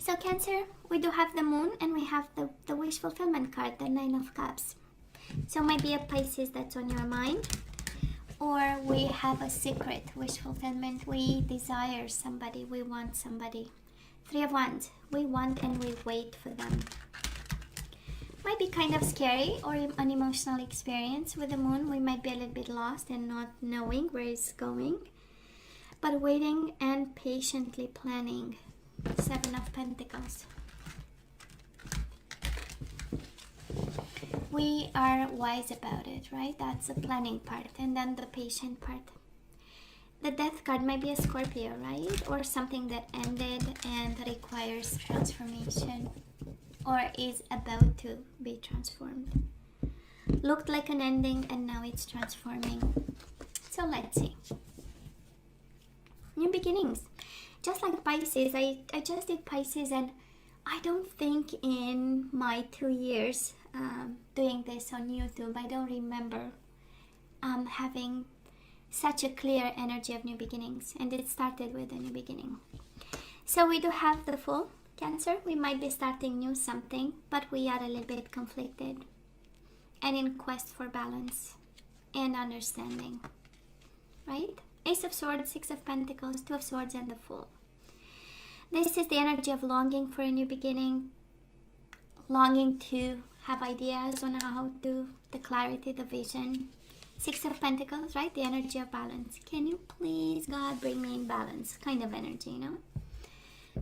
So Cancer, we do have the moon and we have the wish fulfillment card, the Nine of Cups. So maybe a Pisces that's on your mind, or we have a secret wish fulfillment. We desire somebody, we want somebody. Three of Wands, we want and we wait for them. Might be kind of scary or an emotional experience with the moon. We might be a little bit lost and not knowing where it's going, but waiting and patiently planning. Seven of Pentacles. We are wise about it, right? That's the planning part. And then the patient part. The Death card might be a Scorpio, right? Or something that ended and requires transformation, or is about to be transformed. Looked like an ending and now it's transforming. So let's see. New beginnings. Just like Pisces, I just did Pisces, and I don't think in my 2 years doing this on YouTube, I don't remember having such a clear energy of new beginnings, and it started with a new beginning. So we do have the Fool, Cancer. We might be starting new something, but we are a little bit conflicted and in quest for balance and understanding, right? Ace of Swords, Six of Pentacles, Two of Swords, and the Fool. This is the energy of longing for a new beginning, longing to have ideas on how to, the clarity, the vision. Six of Pentacles, right? The energy of balance. Can you please, God, bring me in balance? Kind of energy, you know?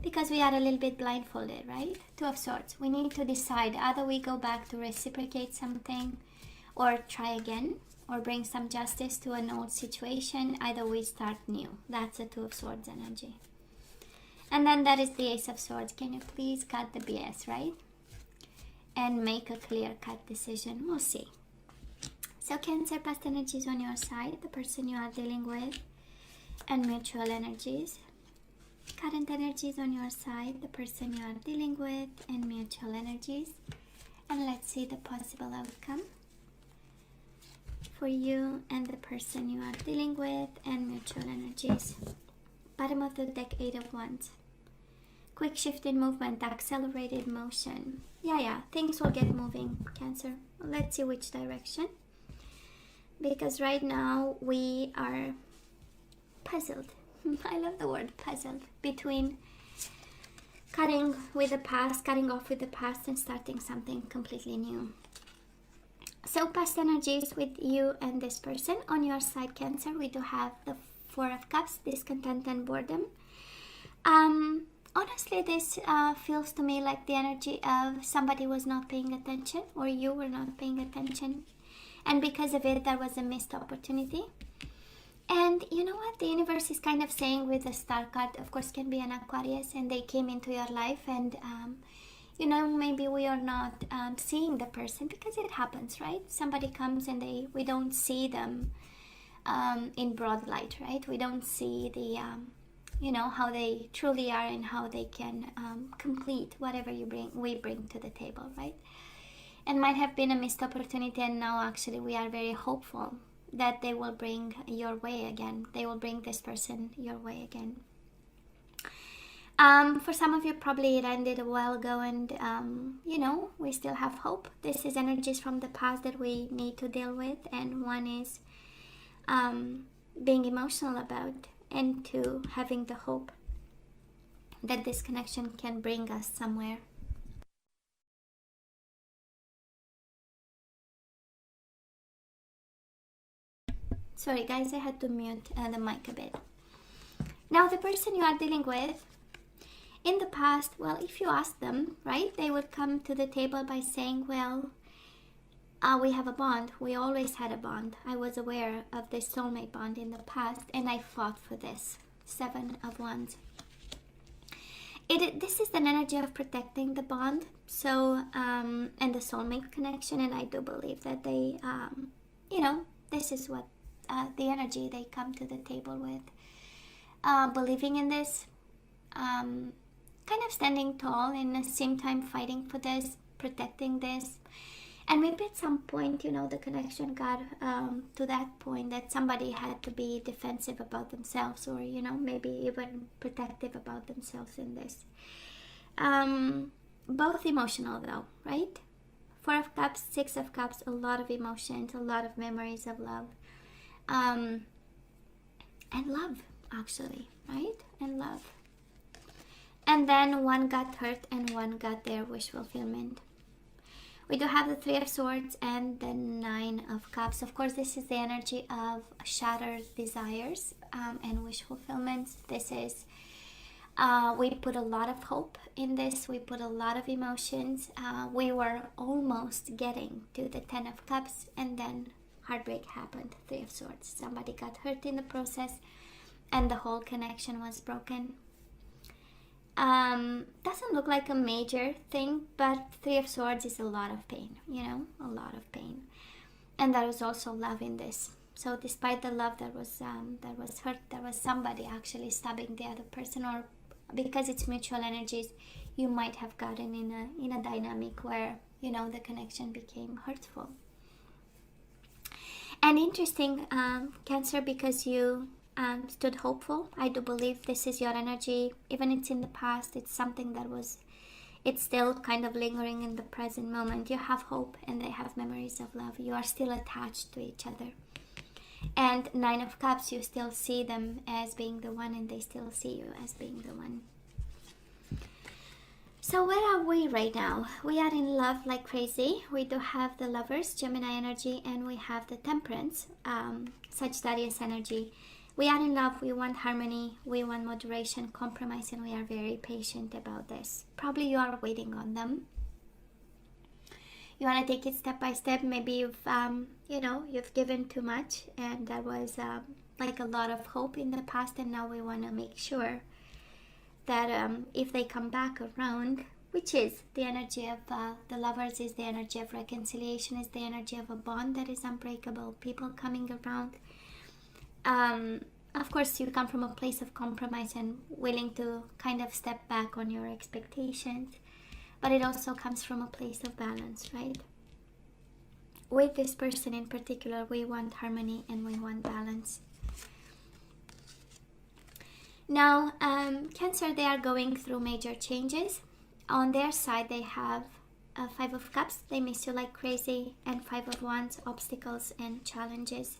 Because we are a little bit blindfolded, right? Two of Swords. We need to decide. Either we go back to reciprocate something or try again, or bring some justice to an old situation. Either we start new. That's the Two of Swords energy. And then that is the Ace of Swords. Can you please cut the BS, right? And make a clear-cut decision. We'll see. So Cancer, past energies on your side, the person you are dealing with, and mutual energies. Current energies on your side, the person you are dealing with, and mutual energies. And let's see the possible outcome for you and the person you are dealing with, and mutual energies. Bottom of the deck, Eight of Wands. Quick shift in movement, accelerated motion. Yeah, things will get moving, Cancer. Let's see which direction. Because right now we are puzzled. I love the word puzzled. Between cutting with the past, cutting off with the past, and starting something completely new. So past energies with you and this person. On your side, Cancer, we do have the Four of Cups, discontent and boredom. Honestly, this feels to me like the energy of somebody was not paying attention, or you were not paying attention, and because of it there was a missed opportunity. And you know what, the universe is kind of saying with the Star card, of course, can be an Aquarius, and they came into your life, and you know, maybe we are not seeing the person, because it happens, right? Somebody comes and we don't see them in broad light, right? We don't see the you know, how they truly are and how they can complete whatever we bring to the table, right? And might have been a missed opportunity, and now actually we are very hopeful that they will bring your way again. They will bring this person your way again. For some of you, probably it ended a while ago, and you know, we still have hope. This is energies from the past that we need to deal with, and one is being emotional about, and two, having the hope that this connection can bring us somewhere. Sorry guys, I had to mute the mic a bit. Now the person you are dealing with, in the past, well, if you ask them, right, they would come to the table by saying, well, we have a bond. We always had a bond. I was aware of this soulmate bond in the past, and I fought for this. Seven of Wands. This is an energy of protecting the bond, so and the soulmate connection, and I do believe that they, you know, this is what the energy they come to the table with, believing in this, kind of standing tall, and at the same time fighting for this, protecting this. And maybe at some point, you know, the connection got to that point that somebody had to be defensive about themselves, or, you know, maybe even protective about themselves in this. both emotional though, right? Four of Cups, Six of Cups, a lot of emotions, a lot of memories of love. And love, actually, right? And love. And then one got hurt and one got their wish fulfillment. We do have the Three of Swords and the Nine of Cups. Of course, this is the energy of shattered desires and wish fulfillments. This is, we put a lot of hope in this. We put a lot of emotions. We were almost getting to the Ten of Cups, and then heartbreak happened. Three of Swords. Somebody got hurt in the process and the whole connection was broken. Doesn't look like a major thing, but Three of Swords is a lot of pain, you know, a lot of pain. And there was also love in this. So despite the love that was hurt, there was somebody actually stabbing the other person, or because it's mutual energies, you might have gotten in a dynamic where, you know, the connection became hurtful. And interesting, Cancer, because you stood hopeful. I do believe this is your energy. Even it's in the past, it's something that it's still kind of lingering in the present moment. You have hope and they have memories of love. You are still attached to each other. And Nine of Cups, you still see them as being the one and they still see you as being the one. So where are we right now? We are in love like crazy. We do have the Lovers, Gemini energy, and we have the Temperance, Sagittarius energy. We are in love, we want harmony, we want moderation, compromise, and we are very patient about this. Probably you are waiting on them. You want to take it step by step. Maybe you've, you've given too much, and there was like a lot of hope in the past, and now we want to make sure that if they come back around, which is the energy of the Lovers, is the energy of reconciliation, is the energy of a bond that is unbreakable, people coming around. Of course, you come from a place of compromise and willing to kind of step back on your expectations, but it also comes from a place of balance, right? With this person in particular, we want harmony and we want balance. Now, Cancer, they are going through major changes. On their side, they have Five of Cups, they miss you like crazy, and Five of Wands, obstacles and challenges.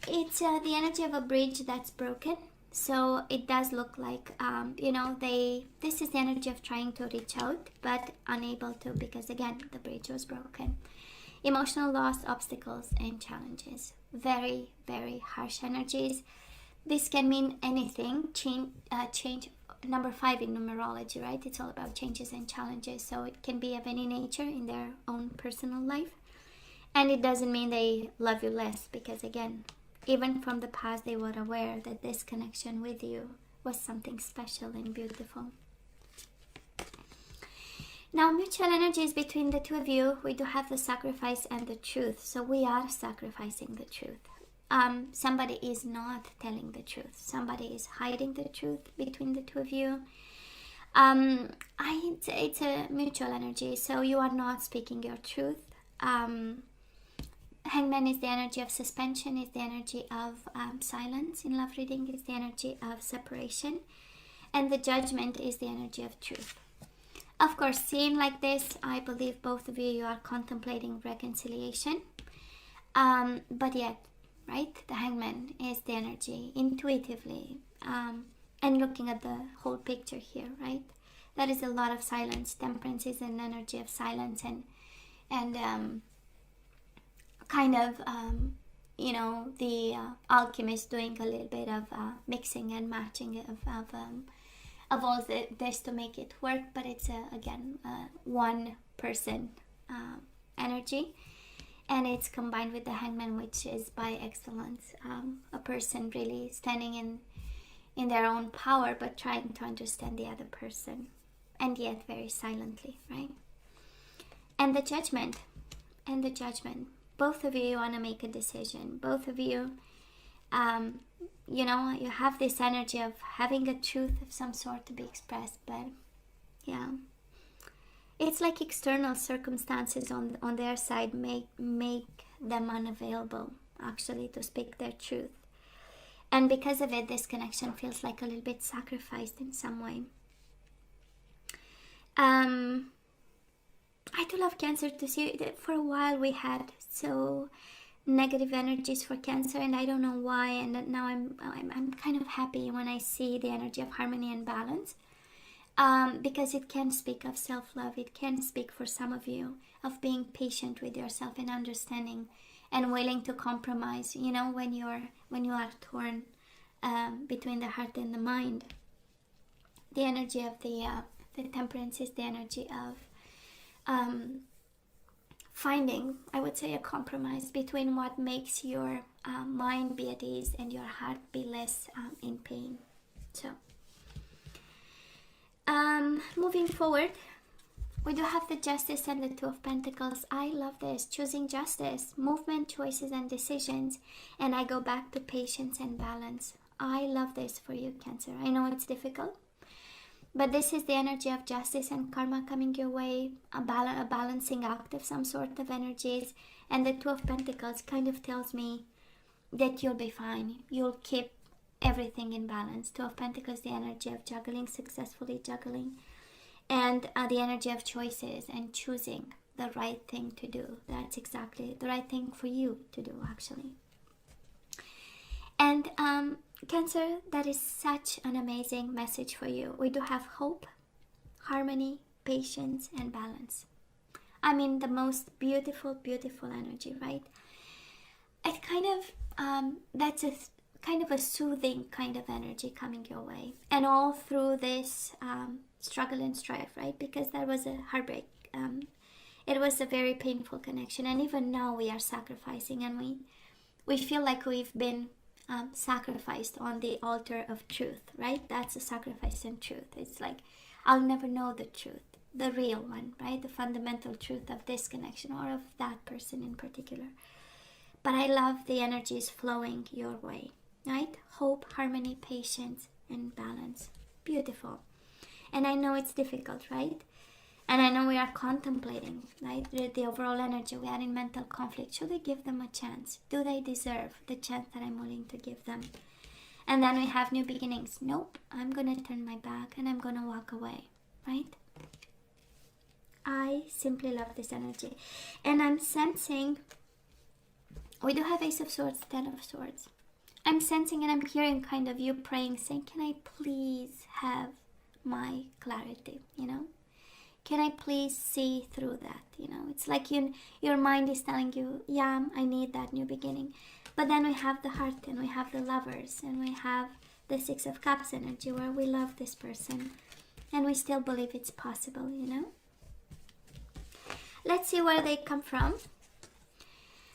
It's the energy of a bridge that's broken. So it does look like, this is the energy of trying to reach out, but unable to, because again, the bridge was broken. Emotional loss, obstacles, and challenges. Very, very harsh energies. This can mean anything. Change, number 5 in numerology, right? It's all about changes and challenges. So it can be of any nature in their own personal life. And it doesn't mean they love you less, because again, even from the past, they were aware that this connection with you was something special and beautiful. Now, mutual energies between the two of you, we do have the sacrifice and the truth. So we are sacrificing the truth. Somebody is not telling the truth. Somebody is hiding the truth between the two of you. It's a mutual energy, so you are not speaking your truth. Hangman is the energy of suspension, is the energy of silence in love reading, is the energy of separation, and the Judgment is the energy of truth. Of course, seen like this, I believe both of you are contemplating reconciliation, but yet, right, the Hangman is the energy intuitively, and looking at the whole picture here, right, there is a lot of silence. Temperance is an energy of silence and kind of, the alchemist doing a little bit of mixing and matching of all this to make it work. But it's, again, one person energy. And it's combined with the Hangman, which is by excellence a person really standing in their own power, but trying to understand the other person. And yet very silently, right? And the Judgment. Both of you want to make a decision. Both of you, you have this energy of having a truth of some sort to be expressed. But, yeah, it's like external circumstances on their side make them unavailable, actually, to speak their truth. And because of it, this connection feels like a little bit sacrificed in some way. I do love Cancer to see that. For a while we had so negative energies for Cancer, and I don't know why, and now I'm kind of happy when I see the energy of harmony and balance, because it can speak of self-love. It can speak, for some of you, of being patient with yourself and understanding and willing to compromise, you know, when you are torn between the heart and the mind. The energy of the Temperance is the energy of finding, I would say, a compromise between what makes your mind be at ease and your heart be less in pain. So, moving forward, we do have the Justice and the Two of Pentacles. I love this. Choosing justice, movement, choices, and decisions. And I go back to patience and balance. I love this for you, Cancer. I know it's difficult, but this is the energy of justice and karma coming your way, a balancing act of some sort of energies. And the Two of Pentacles kind of tells me that you'll be fine. You'll keep everything in balance. Two of Pentacles, the energy of juggling, successfully juggling. And the energy of choices and choosing the right thing to do. That's exactly the right thing for you to do, actually. And Cancer, that is such an amazing message for you. We do have hope, harmony, patience, and balance. I mean, the most beautiful, beautiful energy, right? It kind of, that's a kind of a soothing kind of energy coming your way. And all through this struggle and strife, right? Because there was a heartbreak. It was a very painful connection. And even now we are sacrificing, and we feel like we've been sacrificed on the altar of truth, right? That's a sacrifice in truth. It's like, I'll never know the truth, the real one, right? The fundamental truth of this connection or of that person in particular. But I love the energies flowing your way, right? Hope, harmony, patience, and balance. Beautiful. And I know it's difficult, right? And I know we are contemplating, right? The overall energy. We are in mental conflict. Should I give them a chance? Do they deserve the chance that I'm willing to give them? And then we have new beginnings. Nope, I'm going to turn my back and I'm going to walk away, right? I simply love this energy. And I'm sensing, we do have Ace of Swords, Ten of Swords. I'm sensing and I'm hearing kind of you praying, saying, can I please have my clarity, you know? Can I please see through that, you know? It's like your mind is telling you, yeah, I need that new beginning. But then we have the heart and we have the Lovers and we have the Six of Cups energy where we love this person and we still believe it's possible, you know? Let's see where they come from.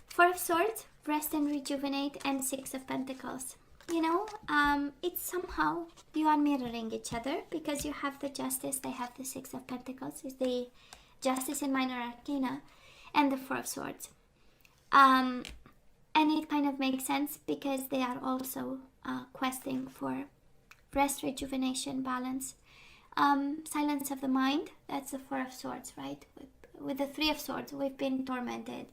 Four of Swords, rest and rejuvenate, and Six of Pentacles. You know, it's somehow you are mirroring each other because you have the Justice, they have the Six of Pentacles, is the Justice in Minor Arcana, and the Four of Swords. And it kind of makes sense because they are also questing for rest, rejuvenation, balance, silence of the mind. That's the Four of Swords, right? With the Three of Swords, we've been tormented.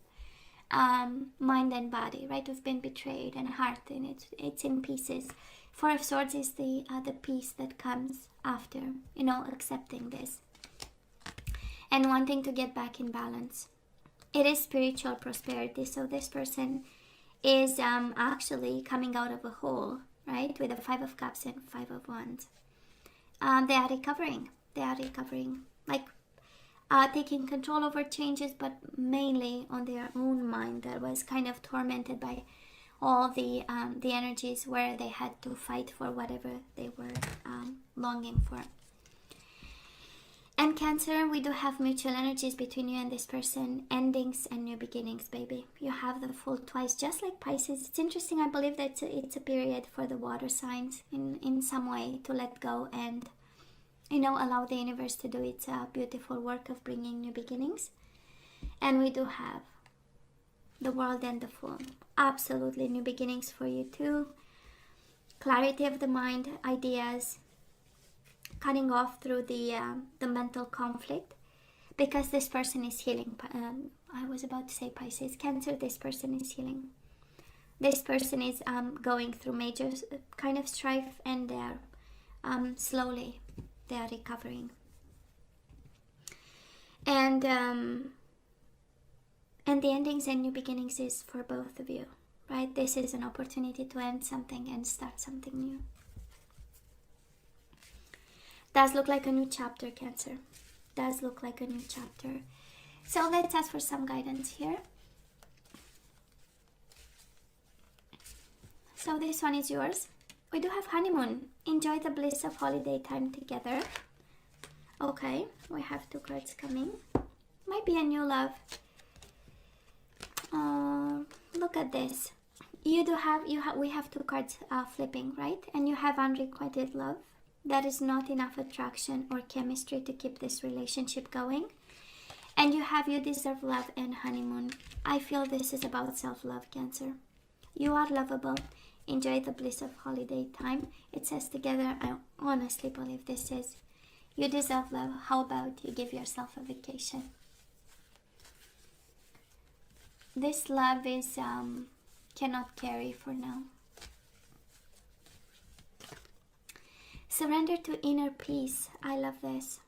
Mind and body, right? We've been betrayed, and heart, and it's in pieces. Four of Swords is the peace that comes after, you know, accepting this and wanting to get back in balance. It is spiritual prosperity, so this person is actually coming out of a hole, right? With the Five of Cups and Five of Wands. They are recovering, like taking control over changes, but mainly on their own mind that was kind of tormented by all the energies where they had to fight for whatever they were longing for. And Cancer, we do have mutual energies between you and this person, endings and new beginnings, baby. You have the Fool twice, just like Pisces. It's interesting, I believe that it's a period for the water signs in some way to let go and, you know, allow the universe to do its beautiful work of bringing new beginnings. And we do have the World and the Fool. Absolutely new beginnings for you too. Clarity of the mind, ideas, cutting off through the mental conflict, because this person is healing. I was about to say Pisces. Cancer, this person is healing. This person is going through major kind of strife, and they're slowly they are recovering. And the endings and new beginnings is for both of you, right? This is an opportunity to end something and start something new. Does look like a new chapter, Cancer. Does look like a new chapter. So let's ask for some guidance here. So this one is yours. We do have honeymoon. Enjoy the bliss of holiday time together. Okay, we have 2 cards coming. Might be a new love. Look at this. We have 2 cards flipping, right? And you have unrequited love. There is not enough attraction or chemistry to keep this relationship going. And you deserve love and honeymoon. I feel this is about self-love, Cancer. You are lovable. Enjoy the bliss of holiday time. It says together. I honestly believe this is you deserve love. How about you give yourself a vacation? This love is cannot carry for now. Surrender to inner peace. I love this.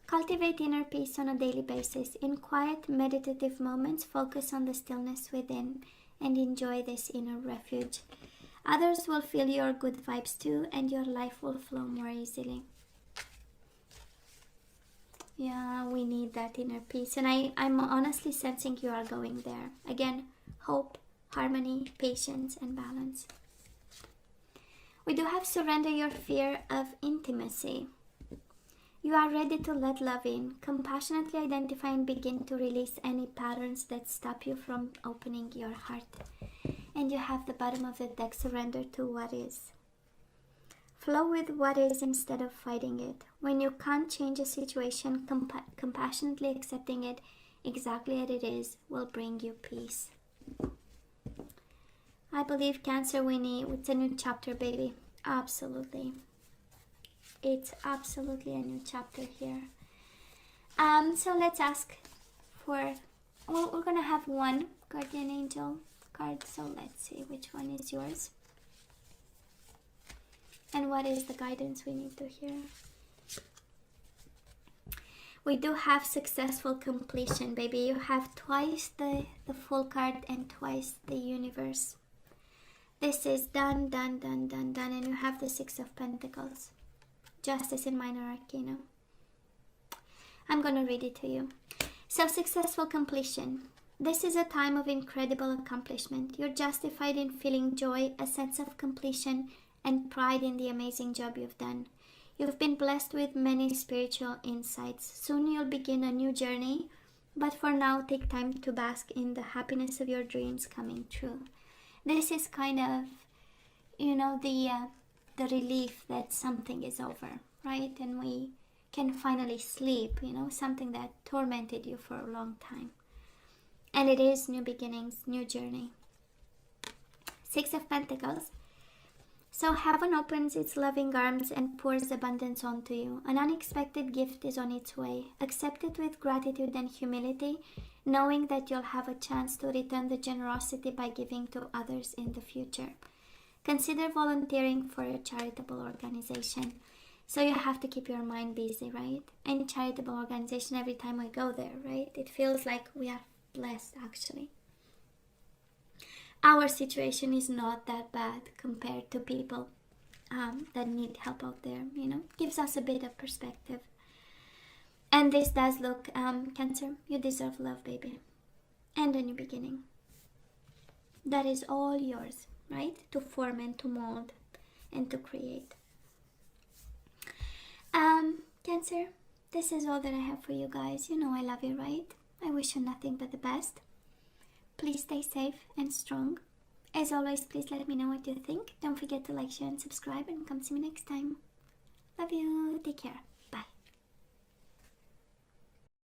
Cultivate inner peace on a daily basis. In quiet, meditative moments, focus on the stillness within and enjoy this inner refuge. Others will feel your good vibes too, and your life will flow more easily. Yeah, we need that inner peace, and I'm honestly sensing you are going there. Again, hope, harmony, patience, and balance. We do have surrender your fear of intimacy. You are ready to let love in. Compassionately identify and begin to release any patterns that stop you from opening your heart. And you have the bottom of the deck, surrender to what is. Flow with what is instead of fighting it. When you can't change a situation, compassionately accepting it exactly as it is will bring you peace. I believe, Cancer, it's a new chapter, baby. Absolutely. It's absolutely a new chapter here. So let's ask for, well, we're gonna have one guardian angel card, so let's see which one is yours and what is the guidance we need to hear. We do have successful completion, baby. You have twice the full card and twice the universe. This is done, done, done, done, done, and you have the 6 of Pentacles. Justice in minor arcana. I'm gonna read it to you. So, successful completion. This is a time of incredible accomplishment. You're justified in feeling joy, a sense of completion, and pride in the amazing job you've done. You've been blessed with many spiritual insights. Soon you'll begin a new journey, but for now, take time to bask in the happiness of your dreams coming true. This is kind of, the relief that something is over, right? And we can finally sleep, something that tormented you for a long time. And it is new beginnings, new journey. 6 of Pentacles. So heaven opens its loving arms and pours abundance onto you. An unexpected gift is on its way. Accept it with gratitude and humility, knowing that you'll have a chance to return the generosity by giving to others in the future. Consider volunteering for a charitable organization. So you have to keep your mind busy, right? Any charitable organization, every time we go there, right? It feels like we are blessed, actually. Our situation is not that bad compared to people that need help out there, Gives us a bit of perspective. And this does look, Cancer, you deserve love, baby. And a new beginning. That is all yours, right? To form and to mold and to create. Cancer, this is all that I have for you guys. I love you, right? I wish you nothing but the best. Please stay safe and strong. As always, please let me know what you think. Don't forget to like, share, and subscribe, and come see me next time. Love you. Take care.